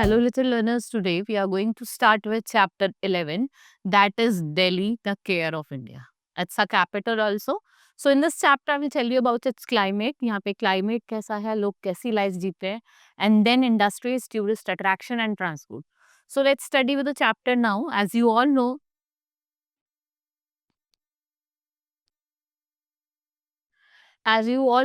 Hello, little learners. Today we are going to start with chapter 11, that is Delhi, the care of India. It's a capital also. So, in this chapter, I will tell you about its climate. यहाँ पे climate कैसा है, लोग कैसी lives जीते हैं, and then industries, tourist attraction, and transport. So, let's study with the chapter now. As you all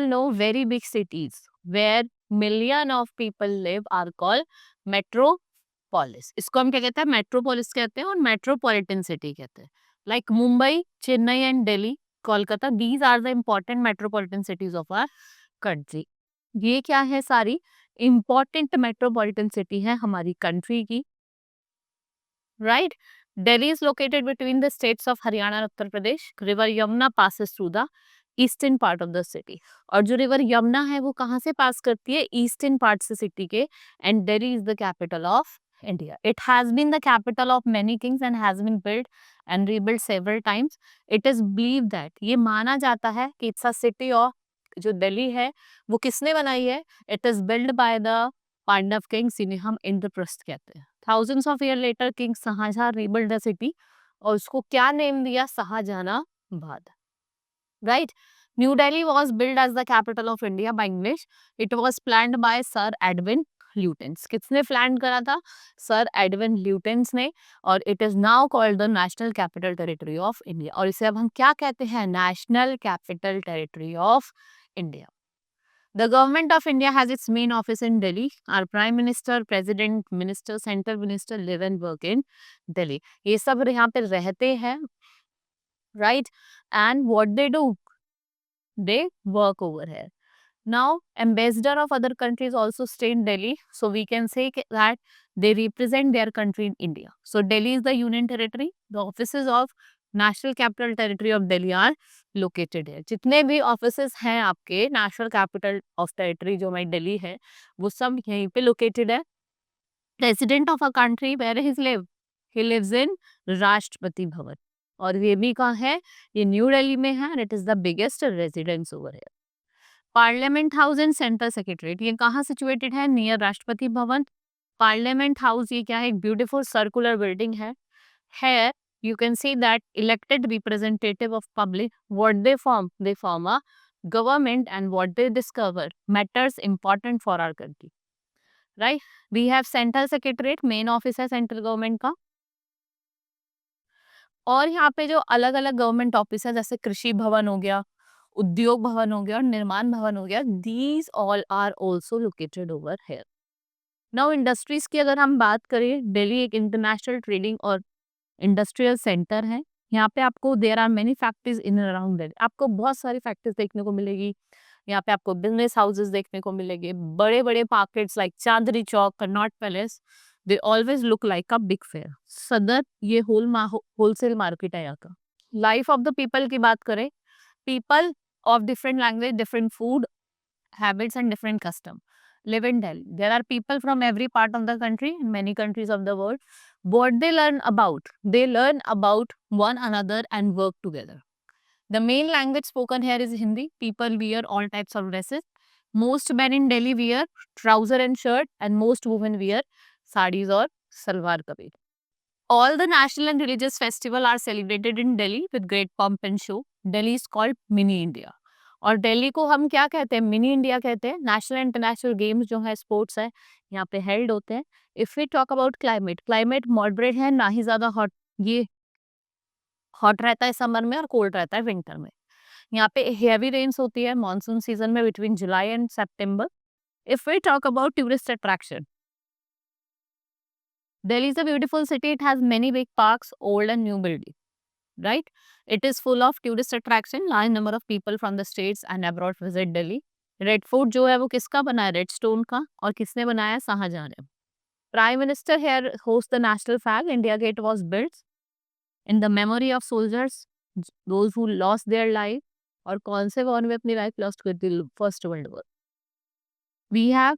know, very big cities where million of people live are called metropolis. इसको हम क्या कहते हैं? मेट्रोपोलिस कहते हैं और मेट्रोपॉलिटन सिटी कहते हैं. Like Mumbai, Chennai and Delhi, Kolkata, these are the important metropolitan cities of our country. ये क्या है? सारी important metropolitan city है हमारी country की. Right? Delhi is located between the states of Haryana and Uttar Pradesh. River Yamuna passes through the eastern part of the city. और जो river Yamuna है वो कहाँ से पास करती है? ईस्टर्न पार्ट से सिटी के. And Delhi is the capital of India. It has been the capital of many kings and has been build and rebuild several times. It is believe that, ये माना जाता है कि इट्स अ सिटी ऑफ, जो दिल्ली है वो किसने बनाई है? It is build by the Pandava kings, इन्हें हम इंद्रप्रस्थ कहते हैं. Thousands of year later king Shahjahan rebuild the city और उसको क्या नेम दिया? Shahjahanabad. Right? New Delhi was built as the capital of India by English. It was planned by Sir Edwin Lutyens. किसने plan करा था? सर एडविन ल्यूटेंस ने. और it is now called the national capital territory of India. और इसे अब हम क्या कहते हैं? National capital territory of India. The government of India has its main office in Delhi. Our prime minister, president, minister, central minister live and work in Delhi. ये सब यहाँ पे रहते हैं. Right? And what they do? They work over here. Now, ambassador of other countries also stay in Delhi. So, we can say that they represent their country in India. So, Delhi is the union territory. The offices of National Capital Territory of Delhi are located here. जितने भी offices हैं आपके National Capital of Territory जो हमारी दिल्ली है, वो सब यहीं पे located है. President of a country, where he live? He lives in Rashtrapati Bhavan. और ये भी कहाँ है? ये न्यू दिल्ली में है. And it is the biggest residence over here. Parliament house and central secretariat, ये कहाँ सिचुएटेड है? Near Rashtrapati Bhavan. Parliament house ये क्या है? एक ब्यूटीफुल सर्कुलर बिल्डिंग है. Here you can see that elected representative of public, what they form a government, and what they discover matters important for our country. Right? We have central secretariat, main office है central government का. और यहाँ पे जो अलग अलग government office है, जैसे कृषि भवन हो गया, उद्योग भवन हो गया और निर्माण भवन हो गया, these all are also located over here. Now industries की अगर हम बात करें, दिल्ली एक इंटरनेशनल ट्रेडिंग और इंडस्ट्रियल सेंटर है. यहाँ पे आपको there are many factories in and around Delhi. आपको बहुत सारी फैक्ट्रीज देखने को मिलेगी. यहाँ पे आपको बिजनेस हाउसेस देखने को मिलेंगे. बड़े बड़े markets like Chandni Chowk, Connaught palace, they always look like a big fair. सदर ये होलसेल मार्केट है यहाँ का. लाइफ ऑफ द पीपल की बात करें, people of different language, different food habits and different custom live in Delhi. There are people from every part of the country, many countries of the world. What they learn about? They learn about one another and work together. The main language spoken here is Hindi. People wear all types of dresses. Most men in Delhi wear trouser and shirt, and most women wear sarees or salwar kameez. All the national and religious festivals are celebrated in Delhi with great pomp and show. Delhi is called mini India. और दिल्ली को हम क्या कहते हैं? Mini India कहते हैं. National international games जो है, स्पोर्ट्स है, यहाँ पे हेल्ड होते हैं. If we talk about climate, climate moderate है, ना ही ज्यादा हॉट. ये हॉट रहता है समर में और कोल्ड रहता है विंटर में. यहाँ पे हेवी रेन्स होती है मानसून सीजन में between July and September. If we talk about tourist attraction, Delhi is a beautiful city. It has many big parks, old and new buildings. Right? It is full of tourist attraction. Large number of people from the states and abroad visit Delhi. Red fort जो है वो किसका बना है? Red stone का. और किसने बनाया? शाहजहां ने. Prime minister here host the national flag. India Gate was built in the memory of soldiers, those who lost their life. और कौन से वॉर में अपनी लाइफ लॉस्ट कर दी? First world war. We have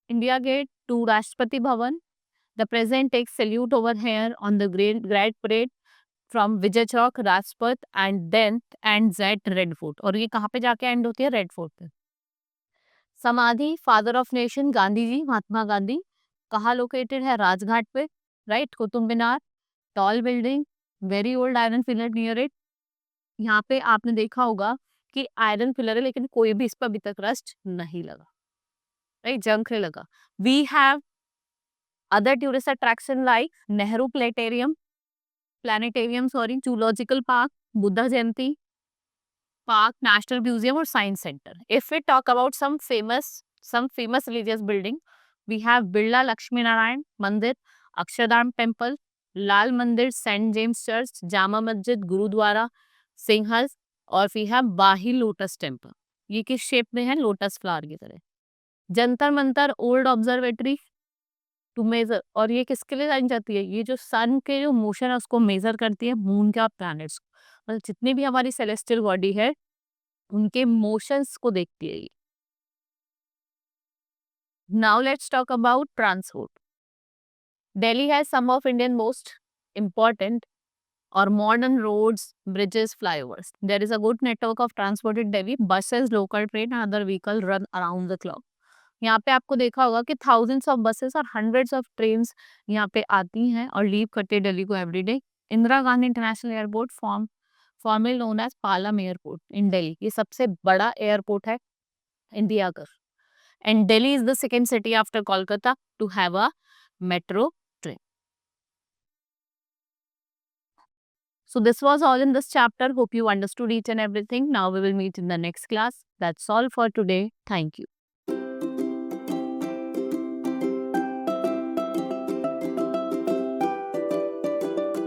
India Gate to Rashtrapati Bhavan. The president takes salute over here on the Great Parade from Vijay Chowk, Rajpath, and then ends at Red Fort. और ये कहाँ पे जाके and होती है? Red fort पे. समाधि father of nation Gandhi ji, Mahatma Gandhi कहाँ लोकेटेड है? राजघाट पे, right? Qutub Minar, tall building, very old iron pillar near it. यहाँ पे आपने देखा होगा कि आयरन पिलर है लेकिन कोई भी इस पर अभी तक रस्ट नहीं लगा, राइट? जंग नहीं लगा। We have other tourist attraction like Nehru planetarium sorry, zoological park, Buddha Jayanti park, national museum और science centre. If we talk about some famous religious building, we have Birla Lakshmi Narayan mandir, Akshardham temple, लाल मंदिर, Saint James church, Jama Masjid, gurdwara, सिंहस, और we have Bahai lotus temple. ये किस shape में है? Lotus flower की तरह। Jantar Mantar, old observatory to measure, और ये किसके लिए जानी जाती है? ये जो सन के जो मोशन है उसको मेजर करती है, मून के और प्लैनेट्स को, मतलब जितनी भी हमारी सेलेस्टियल बॉडी है उनके मोशंस को देखती है ये। Now let's talk about transport. Delhi has some of Indian most important or modern roads, bridges, flyovers. There is a good network of transport in Delhi. Buses, local train and other vehicle run around the clock. यहाँ पे आपको देखा होगा कि thousands of buses और hundreds of trains यहाँ पे आती हैं और लीव करते हैं दिल्ली को every day. Indira Gandhi international airport formerly known as Palam airport in Delhi, ये सबसे बड़ा एयरपोर्ट है इंडिया का। And Delhi is the second city after Kolkata to have a metro train. So this was all in this chapter. Hope you understood each and everything. Now we will meet in the next class. That's all for today. Thank you.